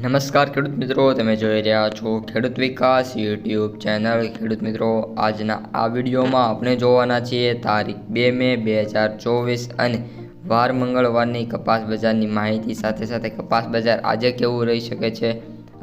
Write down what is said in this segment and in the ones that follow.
નમસ્કાર ખેડૂત મિત્રો, તમે જોઈ રહ્યા છો ખેડૂત વિકાસ યુટ્યુબ ચેનલ। ખેડૂત મિત્રો, આજના આ વિડીયોમાં આપણે જોવાના છીએ તારીખ 2 મે 2024 અને વાર મંગળવારની કપાસ બજારની માહિતી સાથે કપાસ બજાર આજે કેવું રહી શકે છે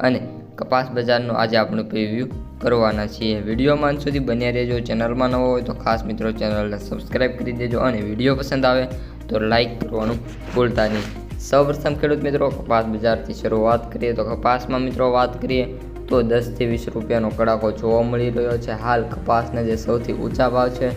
અને કપાસ બજારનો આજે આપણે પ્રિવ્યૂ કરવાના છીએ। વિડીયોમાં અંત સુધી બન્યા રહેજો। ચેનલમાં નવો હોય તો ખાસ મિત્રો ચેનલને સબસ્ક્રાઈબ કરી દેજો અને વિડીયો પસંદ આવે તો લાઈક કરવાનું ભૂલતા નહીં। સૌપ્રથમ ખેડૂત મિત્રો, કપાસ બજારથી શરૂઆત કરીએ તો કપાસમાં મિત્રો વાત કરીએ તો 10 થી 20 રૂપિયાનો કડાકો જોવા મળી રહ્યો છે। હાલ કપાસના જે સૌથી ઊંચા ભાવ છે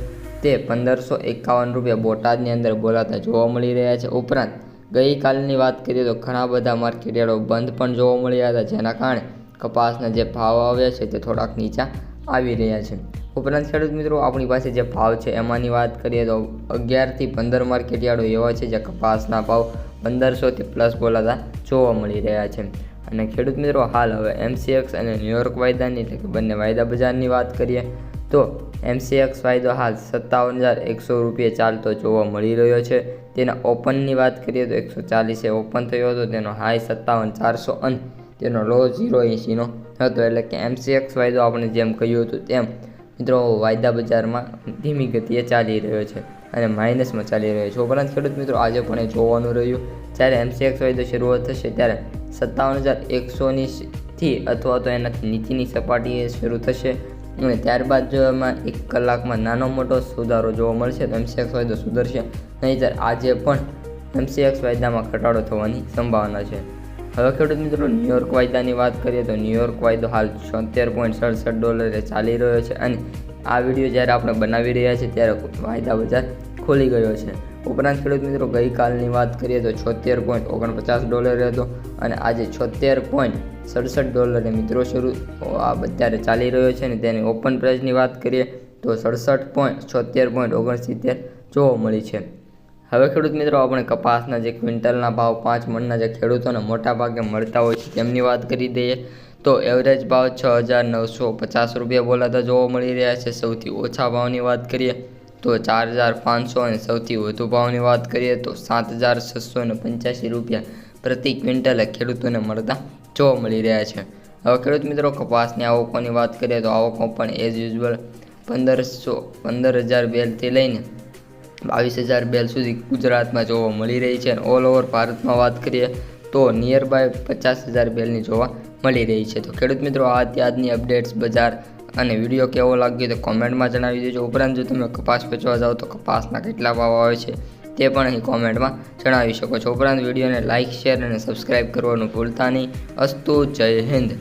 તે 1551 રૂપિયા બોટાદની અંદર બોલાતા જોવા મળી રહ્યા છે। ઉપરાંત ગઈકાલની વાત કરીએ તો ઘણા બધા માર્કેટયાર્ડો બંધ પણ જોવા મળ્યા હતા, જેના કારણે કપાસના જે ભાવ આવ્યા છે તે થોડાક નીચા આવી રહ્યા છે। ઉપરાંત ખેડૂત મિત્રો, આપણી પાસે જે ભાવ છે એમાંની વાત કરીએ તો 11 થી 15 માર્કેટયાર્ડો એવા છે જે કપાસના ભાવ 1500 થી પ્લસ બોલાતા જોવા મળી રહ્યા છે। અને ખેડૂત મિત્રો, હાલ હવે MCX અને ન્યુયોર્ક વાયદાની એટલે કે બંને વાયદા બજારની વાત કરીએ તો MCX વાયદો હાલ 57,100 રૂપિયા ચાલતો જોવા મળી રહ્યો છે। તેના ઓપનની વાત કરીએ તો 140 ઓપન થયો હતો, તેનો હાઈ 57,400 અને તેનો લો 0.80 હતો। એટલે કે MCX વાયદો આપણે જેમ કહ્યું હતું તેમ મિત્રો વાયદા બજારમાં ધીમી ગતિએ ચાલી રહ્યો છે અને માઇનસમાં ચાલી રહ્યો છે। ઉપરાંત ખેડૂત મિત્રો, આજે પણ એ જોવાનું રહ્યું, જ્યારે MCX વાયદો શરૂઆત થશે ત્યારે 57,100 થી અથવા તો એનાથી નીચેની સપાટીએ શરૂ થશે અને ત્યારબાદ જો એમાં 1 કલાકમાં નાનો મોટો સુધારો જોવા મળશે તો MCX વાયદો સુધરશે, નહીંતર આજે પણ MCX વાયદામાં ઘટાડો થવાની સંભાવના છે। હવે ખેડૂત મિત્રો, ન્યુયોર્ક વાયદાની વાત કરીએ તો ન્યુયોર્ક વાયદો હાલ $76.67 ચાલી રહ્યો છે અને આ વિડીયો જ્યારે આપણે બનાવી રહ્યા છીએ ત્યારે વાયદા બજાર ખોલી ગયો છે। ઉપરાંત ખેડૂત મિત્રો, ગઈકાલની વાત કરીએ તો $76.49 હતો અને આજે $76.67 મિત્રો શરૂ અત્યારે ચાલી રહ્યો છે અને તેની ઓપન પ્રાઇસની વાત કરીએ તો 67.76.69 જોવા મળી છે। હવે ખેડૂત મિત્રો, આપણે કપાસના જે ક્વિન્ટલના ભાવ 5 મણના જે ખેડૂતોને મોટા ભાગે મળતા હોય છે તેમની વાત કરી દઈએ તો એવરેજ ભાવ 6,950 રૂપિયા બોલાતા જોવા મળી રહ્યા છે। સૌથી ઓછા ભાવની વાત કરીએ તો 4,500 અને સૌથી વધુ ભાવની વાત કરીએ તો 7,685 રૂપિયા પ્રતિ ક્વિન્ટલે ખેડૂતોને મળતા જોવા મળી રહ્યા છે। હવે ખેડૂત મિત્રો, કપાસની આવકોની વાત કરીએ તો આવકો પણ એઝ યુઝ્યુઅલ 15,000 બેલથી લઈને 22,000 બેલ સુધી ગુજરાતમાં જોવા મળી રહી છે અને ઓલ ઓવર ભારતમાં વાત કરીએ તો નિયર બાય 50,000 બેલની જોવા મળી રહી છે। તો ખેડૂત મિત્રો, આ આજની અપડેટ્સ બજાર અને વિડીયો કેવો લાગ્યો તો કોમેન્ટમાં જણાવી દેજો। ઉપરાંત જો તમે કપાસ વેચવા જાઓ તો કપાસના કેટલા ભાવ આવે છે તે પણ અહીં કોમેન્ટમાં જણાવી શકો છો। ઉપરાંત વિડીયોને લાઇક, શેર અને સબસ્ક્રાઈબ કરવાનું ભૂલતા નહીં। અસ્તુ, જય હિન્દ।